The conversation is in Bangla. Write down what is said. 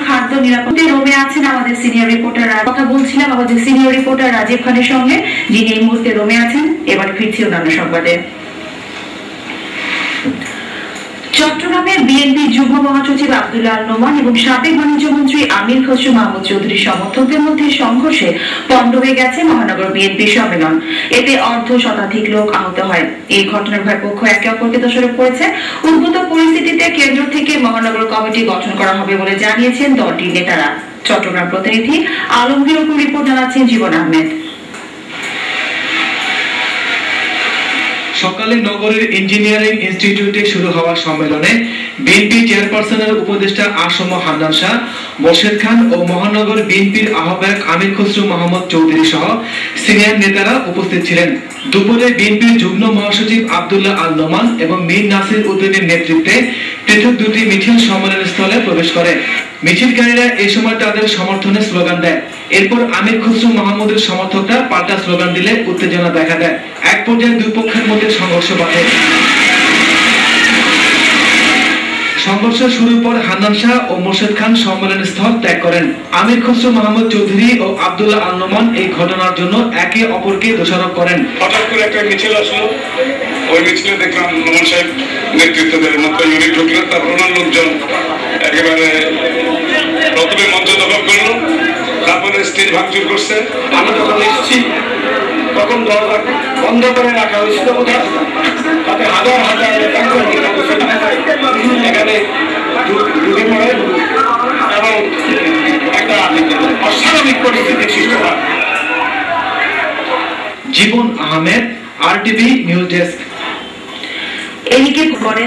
খাদ্য নিরাপত্তা রোমে আছেন আমাদের সিনিয়র রিপোর্টার। কথা বলছিলাম আমাদের সিনিয়র রিপোর্টার রাজীব খানের সঙ্গে, যিনি এই মুহূর্তে রোমে আছেন। এবার ফিরছি অন্যান্য সংবাদে। চট্টগ্রামে বিএনপি যুগ্ম মহাসচিব আব্দুল্লাহ আল নোমান এবং সাবেক বাণিজ্য মন্ত্রী আমির খসরু মাহমুদ চৌধুরীর সমর্থকদের মধ্যে সংঘর্ষে পণ্ড হয়ে গেছে মহানগর বিএনপি সম্মেলন। এতে অর্ধ শতাধিক লোক আহত হয়। এই ঘটনার উভয় পক্ষ একে অপরকে দোষারোপ করেছে। উদ্ভূত পরিস্থিতিতে কেন্দ্র থেকে মহানগর কমিটি গঠন করা হবে বলে জানিয়েছেন দলটির নেতারা। চট্টগ্রাম প্রতিনিধি আলমগীর উপর রিপোর্ট জানাচ্ছেন জীবন আহমেদ। সকালে নগরের ইঞ্জিনিয়ারিং ইনস্টিটিউটে শুরু হওয়া সম্মেলনে বিএনপি চেয়ারপারসনের উপদেষ্টা আসম হান্নান শাহ, মোর্শেদ খান ও মহানগর বিএনপির আহ্বায়ক আমির খসরু মাহমুদ চৌধুরী সহ সিনিয়র নেতারা উপস্থিত ছিলেন। দুপুরে বিএনপির যুগ্ম মহাসচিব আব্দুল্লাহ আল নোমান এবং মীর নাসির উদ্দিনের নেতৃত্বে পৃথক দুটি মিছিল সম্মেলনস্থলে প্রবেশ করে। মিছিলকারীরা এই সময় তাদের সমর্থনে স্লোগান দেয়। এরপর আমির খসরু মাহমুদের সমর্থকরা পাল্টা স্লোগান দিলে উত্তেজনা দেখা দেয়। এক পর্যায়ে দুই পক্ষের মধ্যে সংঘর্ষ বাধে। সংঘর্ষ শুরুর পর হান্নান শাহ ও মোর্শেদ খান সম্মেলন স্থল ত্যাগ করেন। আমির খসরু মাহমুদ চৌধুরী ও আব্দুল্লাহ আল নোমান এই ঘটনার জন্য একে অপরকে দোষারোপ করেন। হঠাৎ করে একটা মিছিল আসলো, ওই মিছিলে দেখলাম নোমান সাহেব নেতৃত্ব দেন, মুখ্য ইউনিট ঢুকলেন, তারপর ওনার লোকজন একেবারে প্রথমে মঞ্চ দখল করলো, তারপরে স্টেজ ভাঙচুর করছে। আমি যখন এসেছি তখন দরজা বন্ধ করে রাখা হয়েছিল, তাতে হাজার হাজার এখানে ঢুকে পড়ে এবং একটা অস্বাভাবিক পরিস্থিতি সৃষ্টি হয়। জীবন আহমেদ, RTV নিউজ ডেস্ক। এদিকে